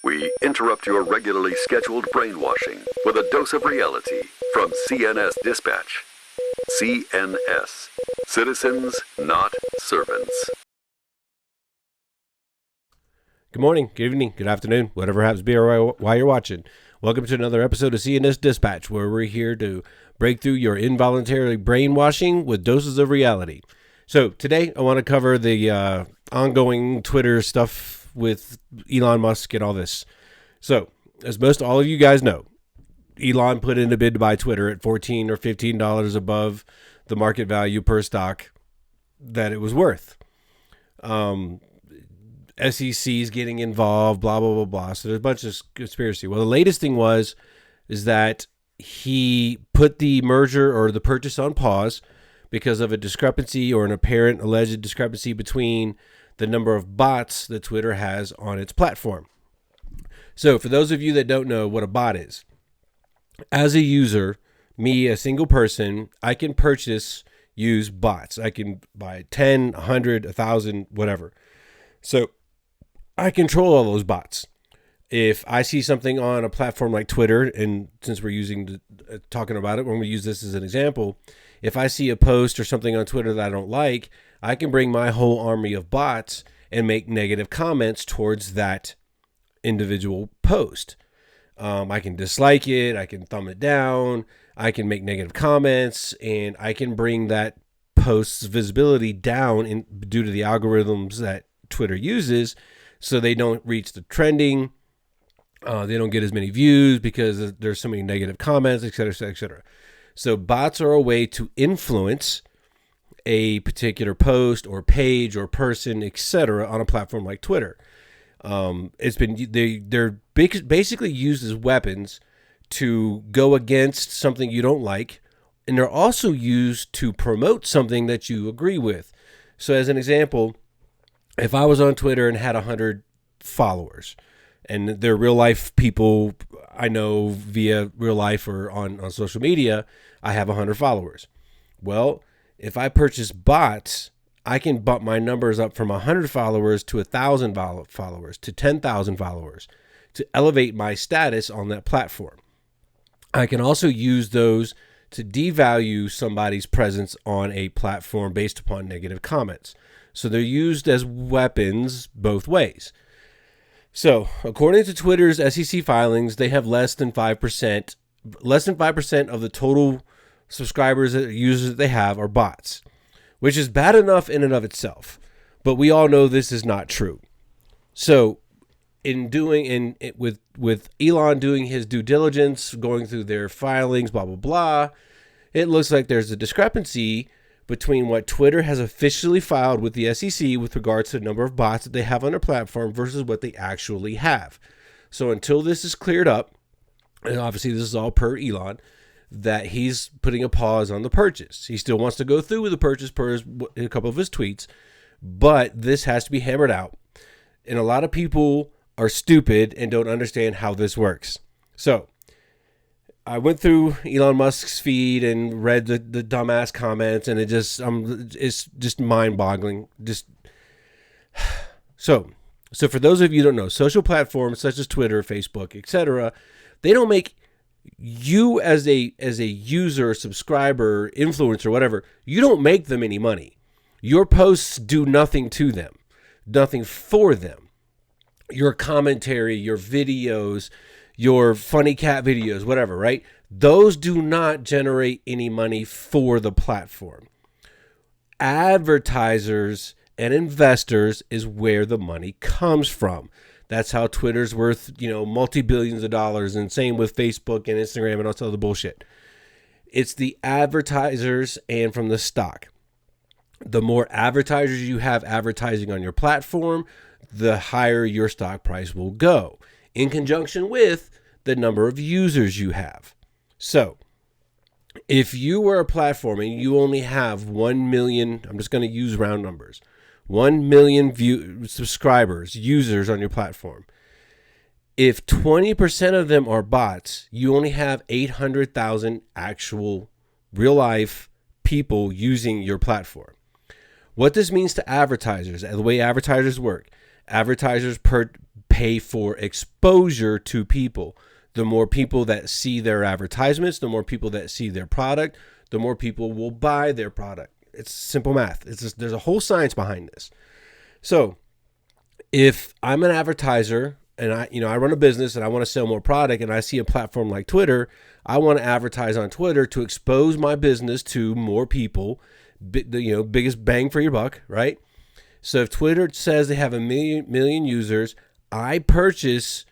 We interrupt your regularly scheduled brainwashing with a dose of reality from CNS Dispatch. CNS. Citizens, not servants. Good morning, good evening, good afternoon, whatever happens to be while you're watching. Welcome to another episode of CNS Dispatch, where we're here to break through your involuntary brainwashing with doses of reality. So today I want to cover the ongoing Twitter stuff with Elon Musk and all this. So, as most all of you guys know, Elon put in a bid to buy Twitter at $14 or $15 above the market value per stock that it was worth. SEC's getting involved, blah, blah, blah, blah. So there's a bunch of conspiracy. Well, the latest thing is that he put the merger or the purchase on pause because of a discrepancy or an apparent alleged discrepancy between the number of bots that Twitter has on its platform. So for those of you that don't know what a bot is, as a user, me, a single person, I can use bots. I can buy 10, 100, 1,000, whatever. So I control all those bots. If I see something on a platform like Twitter, and since we're talking about it, when we use this as an example, if I see a post or something on Twitter that I don't like, I can bring my whole army of bots and make negative comments towards that individual post. I can dislike it, I can thumb it down, I can make negative comments, and I can bring that post's visibility down due to the algorithms that Twitter uses, so they don't reach the trending, they don't get as many views because there's so many negative comments, etc., etc. So bots are a way to influence a particular post or page or person, etc., on a platform like Twitter. They're basically used as weapons to go against something you don't like, and they're also used to promote something that you agree with. So as an example, if I was on Twitter and had 100 followers, and they're real life people I know via real life or on social media, I have 100 followers. Well, if I purchase bots, I can bump my numbers up from 100 followers to 1,000 followers to 10,000 followers to elevate my status on that platform. I can also use those to devalue somebody's presence on a platform based upon negative comments. So they're used as weapons both ways. So according to Twitter's SEC filings, they have less than 5% of the total subscribers and users that they have are bots, which is bad enough in and of itself. But we all know this is not true. So with Elon doing his due diligence, going through their filings, blah, blah, blah, it looks like there's a discrepancy between what Twitter has officially filed with the SEC with regards to the number of bots that they have on their platform versus what they actually have. So until this is cleared up, and obviously this is all per Elon, that he's putting a pause on the purchase. He still wants to go through with the purchase per a couple of his tweets, but this has to be hammered out. And a lot of people are stupid and don't understand how this works. So I went through Elon Musk's feed and read the dumbass comments, and it's just mind-boggling. So for those of you who don't know, social platforms such as Twitter, Facebook, etc., they don't make you as a user, subscriber, influencer, whatever, you don't make them any money. Your posts do nothing to them, nothing for them. Your commentary, your videos, your funny cat videos, whatever, right? Those do not generate any money for the platform. Advertisers and investors is where the money comes from. That's how Twitter's worth, multi-billions of dollars, and same with Facebook and Instagram and all this other bullshit. It's the advertisers and from the stock. The more advertisers you have advertising on your platform, the higher your stock price will go, in conjunction with the number of users you have. So if you were a platform and you only have 1 million, I'm just going to use round numbers, 1 million subscribers, users on your platform. If 20% of them are bots, you only have 800,000 actual real life people using your platform. What this means to advertisers, the way advertisers work, advertisers pay for exposure to people. The more people that see their advertisements, the more people that see their product, the more people will buy their product. It's simple math. There's a whole science behind this. So if I'm an advertiser and I run a business and I want to sell more product and I see a platform like Twitter, I want to advertise on Twitter to expose my business to more people, biggest bang for your buck, right? So if Twitter says they have a million users, I purchase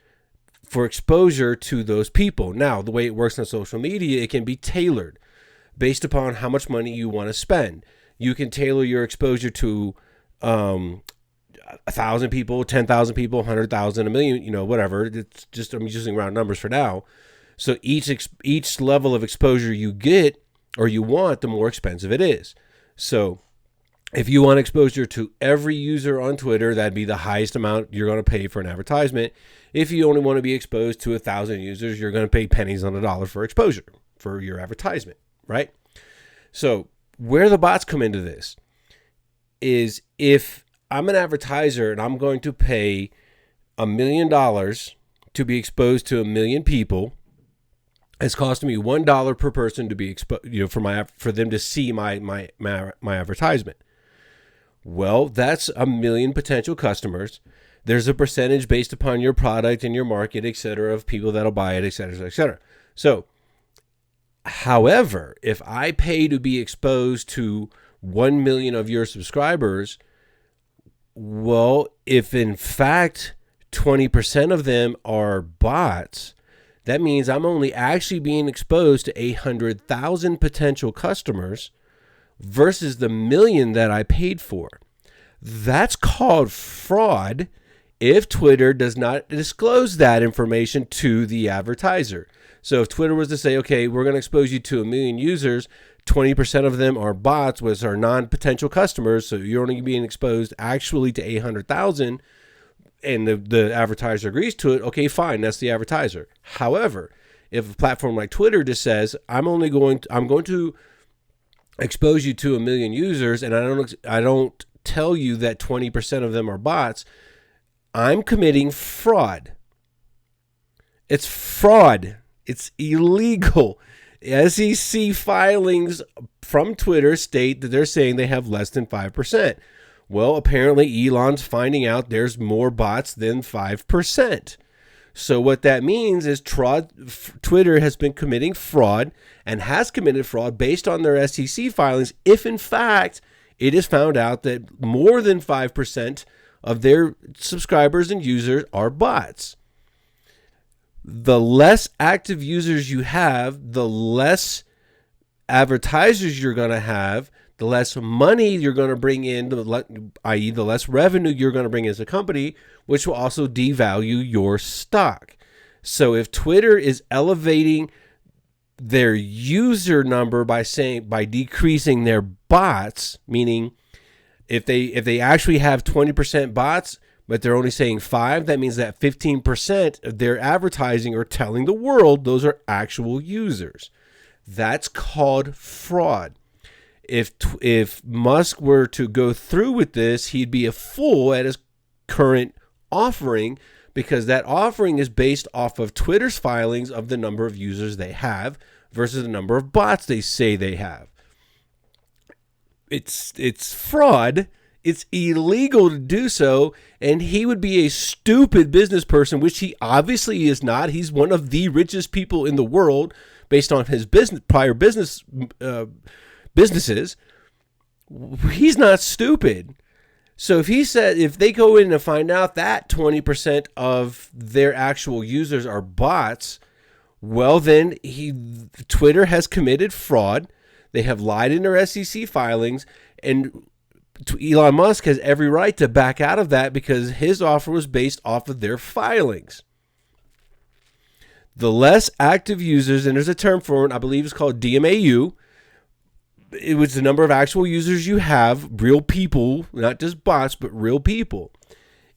for exposure to those people. Now, the way it works on social media, it can be tailored based upon how much money you want to spend. You can tailor your exposure to 1,000 people, 10,000 people, 100,000, a million, whatever. It's just, I'm using round numbers for now. So each level of exposure you get or you want, the more expensive it is. So if you want exposure to every user on Twitter, that'd be the highest amount you're going to pay for an advertisement. If you only want to be exposed to 1,000 users, you're going to pay pennies on the dollar for exposure for your advertisement, right? So where the bots come into this is if I'm an advertiser and I'm going to pay $1 million to be exposed to 1 million people, it's costing me $1 per person to be exposed, for them to see my advertisement. Well, that's 1 million potential customers. There's a percentage based upon your product and your market, et cetera, of people that'll buy it, et cetera, et cetera. So, however, if I pay to be exposed to 1 million of your subscribers, well, if in fact 20% of them are bots, that means I'm only actually being exposed to 800,000 potential customers versus the 1 million that I paid for. That's called fraud if Twitter does not disclose that information to the advertiser. So if Twitter was to say, okay, we're going to expose you to 1 million users, 20% of them are bots, which are non-potential customers, so you're only being exposed actually to 800,000, and the advertiser agrees to it, okay, fine, that's the advertiser. However, if a platform like Twitter just says, I'm going to expose you to 1 million users, and I don't tell you that 20% of them are bots, I'm committing fraud. It's fraud. It's illegal. SEC filings from Twitter state that they're saying they have less than 5%. Well, apparently Elon's finding out there's more bots than 5%. So what that means is Twitter has been committing fraud and has committed fraud based on their SEC filings if in fact it is found out that more than 5% of their subscribers and users are bots. The less active users you have, the less advertisers you're going to have, the less money you're going to bring in, i.e. the less revenue you're going to bring as a company, which will also devalue your stock. So if Twitter is elevating their user number by decreasing their bots, meaning if they actually have 20% bots, but they're only saying 5%, that means that 15% of their advertising are telling the world those are actual users. That's called fraud. If Musk were to go through with this, he'd be a fool at his current offering, because that offering is based off of Twitter's filings of the number of users they have versus the number of bots they say they have. It's fraud. It's illegal to do so, and he would be a stupid business person, which he obviously is not. He's one of the richest people in the world based on his prior businesses. He's not stupid. So if they go in and find out that 20% of their actual users are bots, well then Twitter has committed fraud. They have lied in their SEC filings, and Elon Musk has every right to back out of that because his offer was based off of their filings. The less active users, and there's a term for it, I believe it's called DMAU. It was the number of actual users you have, real people, not just bots, but real people.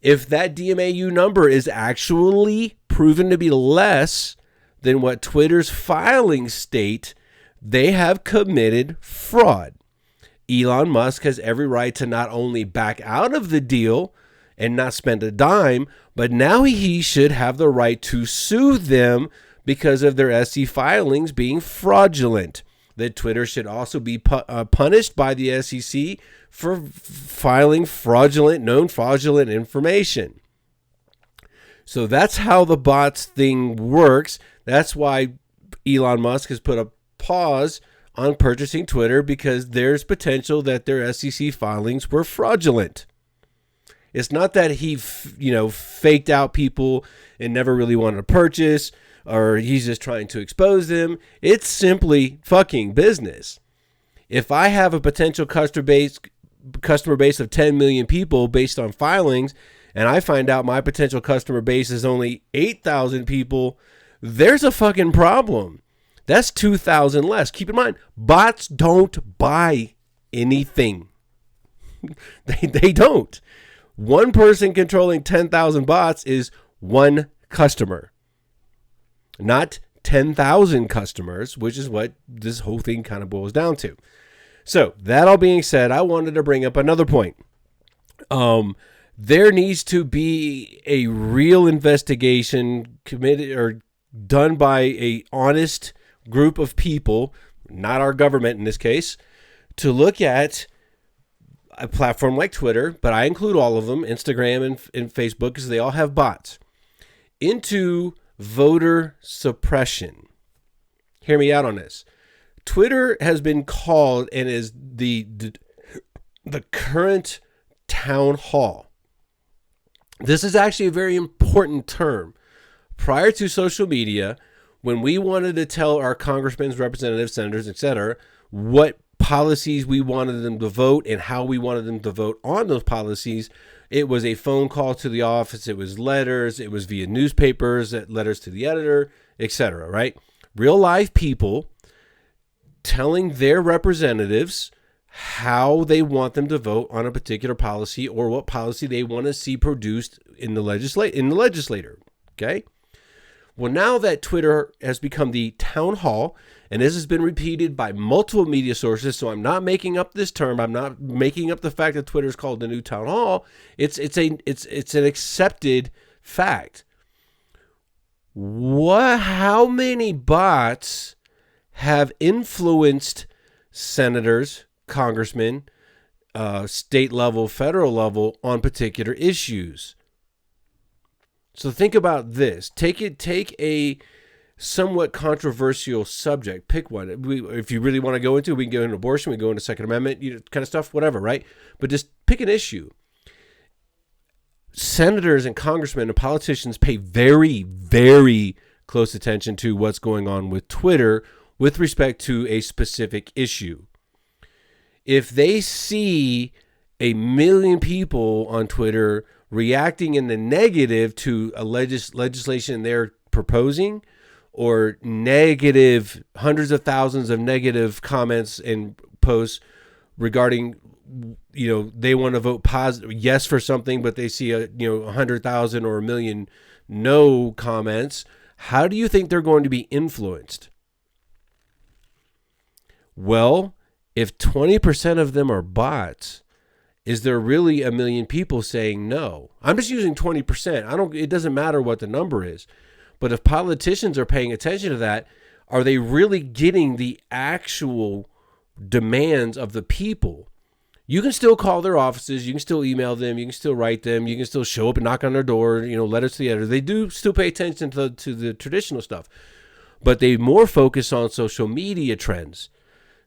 If that DMAU number is actually proven to be less than what Twitter's filings state, they have committed fraud. Elon Musk has every right to not only back out of the deal and not spend a dime, but now he should have the right to sue them because of their SEC filings being fraudulent. That Twitter should also be punished by the SEC for filing known fraudulent information. So that's how the bots thing works. That's why Elon Musk has put a pause on purchasing Twitter, because there's potential that their SEC filings were fraudulent. It's not that he, faked out people and never really wanted to purchase, or he's just trying to expose them. It's simply fucking business. If I have a potential customer base of 10 million people based on filings, and I find out my potential customer base is only 8,000 people, there's a fucking problem. That's 2,000 less. Keep in mind, bots don't buy anything. They don't. One person controlling 10,000 bots is one customer, not 10,000 customers, which is what this whole thing kind of boils down to. So that all being said, I wanted to bring up another point. There needs to be a real investigation committed or done by a honest group of people, not our government in this case, to look at a platform like Twitter, but I include all of them, Instagram and Facebook, because they all have bots, into voter suppression. Hear me out on this. Twitter has been called and is the current town hall. This is actually a very important term. Prior to social media, when we wanted to tell our congressmen, representatives, senators, etc., what policies we wanted them to vote and how we wanted them to vote on those policies, it was a phone call to the office, it was letters, it was via newspapers, letters to the editor, etc., right? Real life people telling their representatives how they want them to vote on a particular policy or what policy they want to see produced in the legislature, okay? Well, now that Twitter has become the town hall, and this has been repeated by multiple media sources, so I'm not making up this term. I'm not making up the fact that Twitter is called the new town hall. It's an accepted fact. How many bots have influenced senators, congressmen, state level, federal level on particular issues? So think about this. Take a somewhat controversial subject. Pick one. If you really want to go into it, we can go into abortion, we can go into Second Amendment, kind of stuff, whatever, right? But just pick an issue. Senators and congressmen and politicians pay very, very close attention to what's going on with Twitter with respect to a specific issue. If they see 1 million people on Twitter reacting in the negative to a legislation they're proposing, or negative, hundreds of thousands of negative comments and posts regarding, they want to vote positive, yes for something, but they see 100,000 or 1 million no comments, how do you think they're going to be influenced? Well, if 20% of them are bots, is there really 1 million people saying no? I'm just using 20%. It doesn't matter what the number is. But if politicians are paying attention to that, are they really getting the actual demands of the people? You can still call their offices. You can still email them. You can still write them. You can still show up and knock on their door, letters to the editor. They do still pay attention to the traditional stuff. But they more focus on social media trends.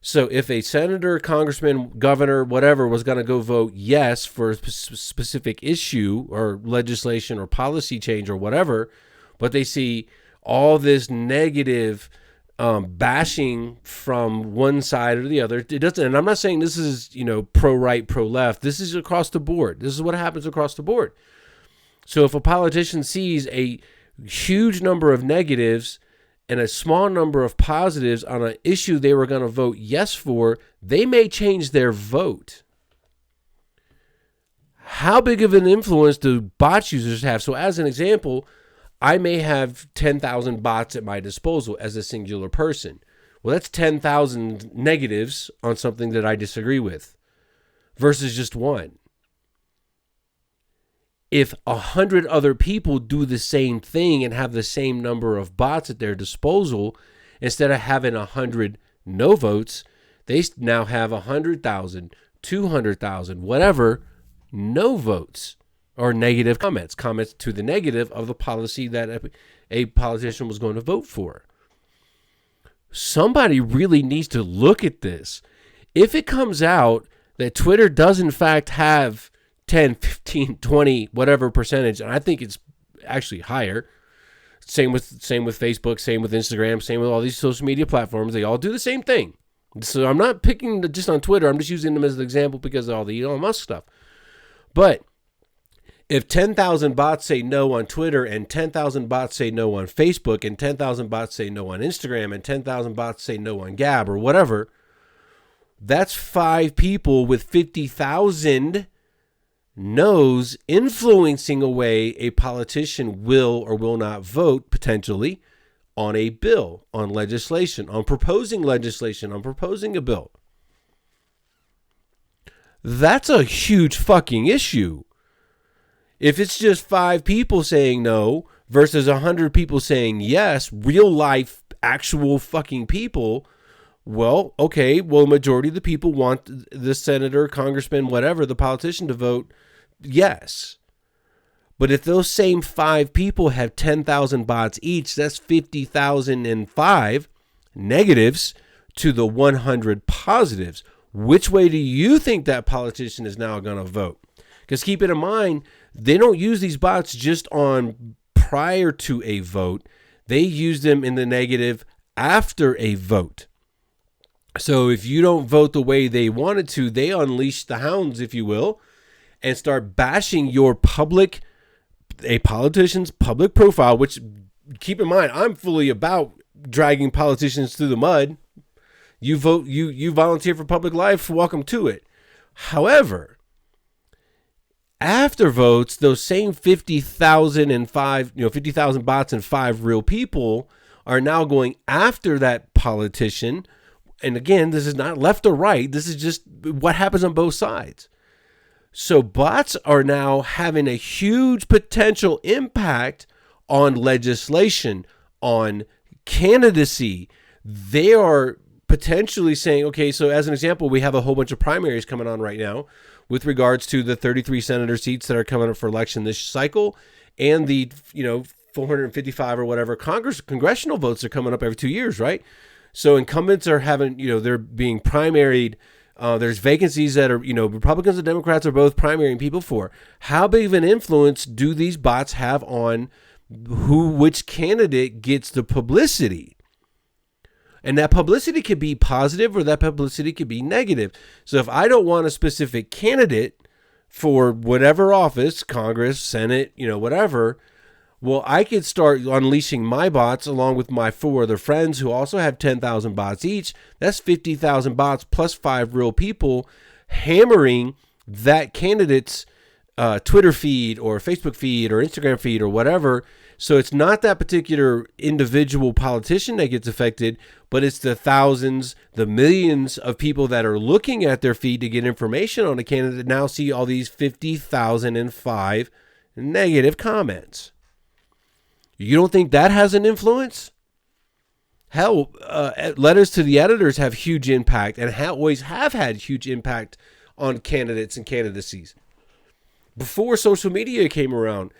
So if a senator, congressman, governor, whatever, was going to go vote yes for a specific issue or legislation or policy change or whatever, but they see all this negative bashing from one side or the other, it doesn't. And I'm not saying this is pro right, pro left. This is across the board. This is what happens across the board. So if a politician sees a huge number of negatives and a small number of positives on an issue they were going to vote yes for, they may change their vote. How big of an influence do bot users have? So as an example, I may have 10,000 bots at my disposal as a singular person. Well, that's 10,000 negatives on something that I disagree with versus just one. if 100 other people do the same thing and have the same number of bots at their disposal, instead of having 100 no votes, they now have 100,000, 200,000, whatever, no votes or negative comments to the negative of the policy that a politician was going to vote for. Somebody really needs to look at this. If it comes out that Twitter does in fact have 10, 15, 20, whatever percentage, and I think it's actually higher. Same with Facebook, same with Instagram, same with all these social media platforms. They all do the same thing. So I'm not picking just on Twitter. I'm just using them as an example because of all the Elon Musk stuff. But if 10,000 bots say no on Twitter and 10,000 bots say no on Facebook and 10,000 bots say no on Instagram and 10,000 bots say no on Gab or whatever, that's 5 people with 50,000 no's influencing away a politician will or will not vote potentially on a bill, on legislation, on proposing a bill. That's a huge fucking issue. If it's just 5 people saying no versus 100 people saying yes, real life, actual fucking people, well, okay, well, majority of the people want the senator, congressman, whatever, the politician to vote yes. But if those same 5 people have 10,000 bots each, that's 50,005 negatives to the 100 positives. Which way do you think that politician is now going to vote? Because keep it in mind, they don't use these bots just on prior to a vote. They use them in the negative after a vote. So if you don't vote the way they wanted to, they unleash the hounds, if you will, and start bashing your a politician's public profile, which, keep in mind, I'm fully about dragging politicians through the mud. You vote, you volunteer for public life, welcome to it. However, after votes, those same 50,000 bots and 5 real people are now going after that politician. And again, this is not left or right. This is just what happens on both sides. So bots are now having a huge potential impact on legislation, on candidacy. They are potentially saying, okay, so as an example, we have a whole bunch of primaries coming on right now with regards to the 33 senator seats that are coming up for election this cycle, and the 455 or whatever congressional votes are coming up every 2 years, right? So incumbents are having, they're being primaried. There's vacancies that are, Republicans and Democrats are both primarying people for. How big of an influence do these bots have on which candidate gets the publicity? And that publicity could be positive or that publicity could be negative. So if I don't want a specific candidate for whatever office, Congress, Senate, whatever, well, I could start unleashing my bots along with my 4 other friends who also have 10,000 bots each. That's 50,000 bots plus 5 real people hammering that candidate's Twitter feed or Facebook feed or Instagram feed or whatever. So it's not that particular individual politician that gets affected, but it's the thousands, the millions of people that are looking at their feed to get information on a candidate now see all these 50,005 negative comments. You don't think that has an influence? Hell, letters to the editors have huge impact and always have had huge impact on candidates and candidacies. Before social media came around,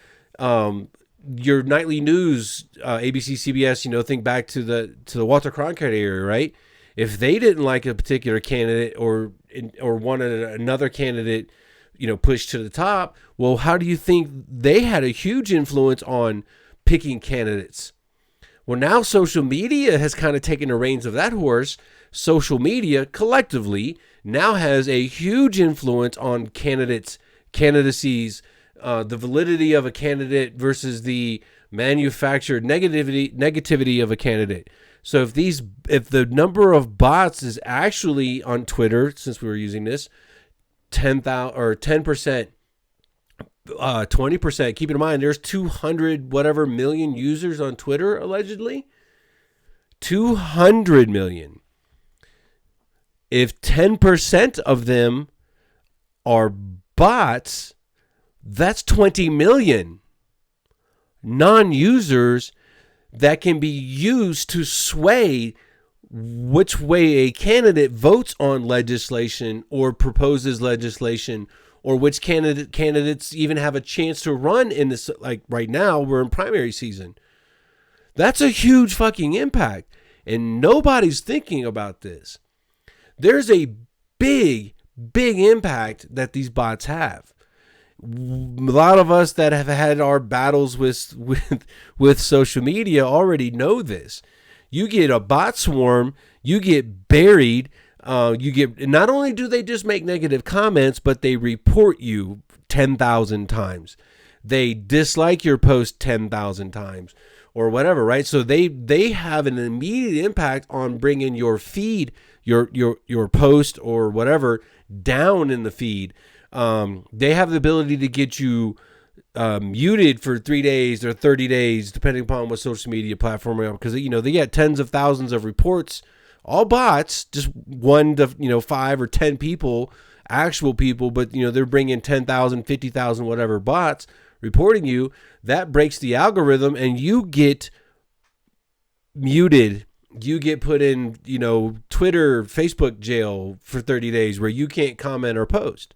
your nightly news, ABC, CBS, think back to the Walter Cronkite era, right? If they didn't like a particular candidate or wanted another candidate, pushed to the top, well, how do you think they had a huge influence on picking candidates? Well, now social media has kind of taken the reins of that horse. Social media collectively now has a huge influence on candidacies, the validity of a candidate versus the manufactured negativity of a candidate. So if the number of bots is actually on Twitter, since we were using this, 10,000 or 10%, 20%. Keep in mind, there's 200 whatever million users on Twitter, allegedly. 200 million. If 10% of them are bots, That's 20 million non-users that can be used to sway which way a candidate votes on legislation or proposes legislation, or which candidates even have a chance to run in this. Like right now, we're in primary season. That's a huge fucking impact, and nobody's thinking about this. There's a big impact that these bots have. A lot of us that have had our battles with social media already know this. You get a bot swarm, you get buried. Not only do they just make negative comments, but they report you 10,000 times. They dislike your post 10,000 times or whatever, right? So they have an immediate impact on bringing your feed, your post or whatever down in the feed. They have the ability to get you muted for 3 days or 30 days, depending upon what social media platform you're on, because they get tens of thousands of reports, all bots, just 1 to 5 or 10 people, actual people, but they're bringing 10,000, 50,000, whatever bots reporting you. That breaks the algorithm, and you get muted. You get put in Twitter, Facebook jail for 30 days where you can't comment or post.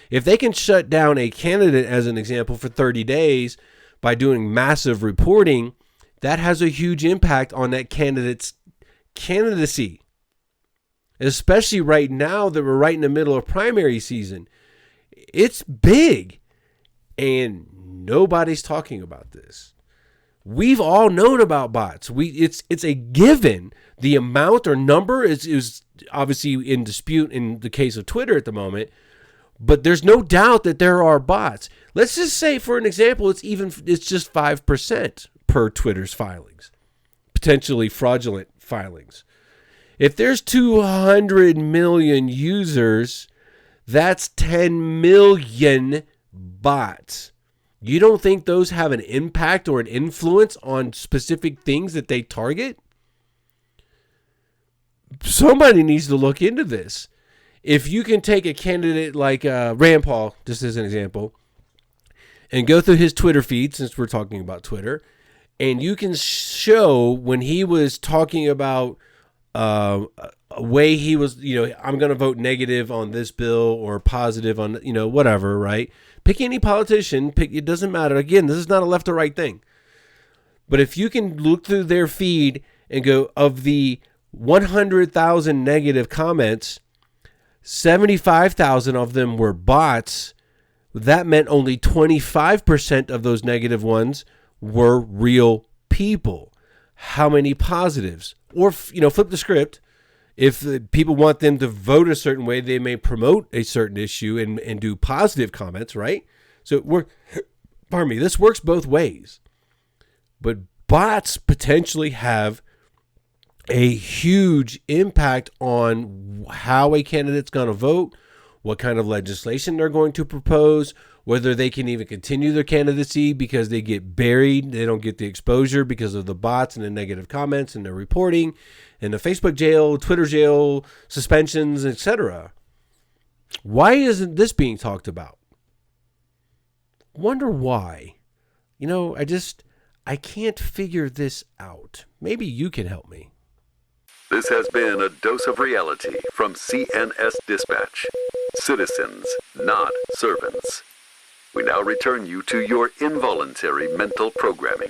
If they can shut down a candidate, as an example, for 30 days by doing massive reporting, that has a huge impact on that candidate's candidacy. Especially right now that we're right in the middle of primary season. It's big, and nobody's talking about this. We've all known about bots. It's a given. The amount or number is obviously in dispute in the case of Twitter at the moment. But there's no doubt that there are bots. Let's just say, for an example, it's just 5% per Twitter's filings, potentially fraudulent filings. If there's 200 million users, that's 10 million bots. You don't think those have an impact or an influence on specific things that they target? Somebody needs to look into this. If you can take a candidate like Rand Paul, just as an example, and go through his Twitter feed, since we're talking about Twitter, and you can show when he was talking about a way he was, I'm going to vote negative on this bill or positive on, whatever, right? Pick any politician, it doesn't matter. Again, this is not a left or right thing. But if you can look through their feed and go, of the 100,000 negative comments, 75,000 of them were bots. That meant only 25% of those negative ones were real people. How many positives? Or, flip the script. If people want them to vote a certain way, they may promote a certain issue and do positive comments, right? So this works both ways. But bots potentially have a huge impact on how a candidate's going to vote, what kind of legislation they're going to propose, whether they can even continue their candidacy because they get buried, they don't get the exposure because of the bots and the negative comments and the reporting and the Facebook jail, Twitter jail, suspensions, etc. Why isn't this being talked about? Wonder why. I can't figure this out. Maybe you can help me. This has been a dose of reality from CNS Dispatch. Citizens, not servants. We now return you to your involuntary mental programming.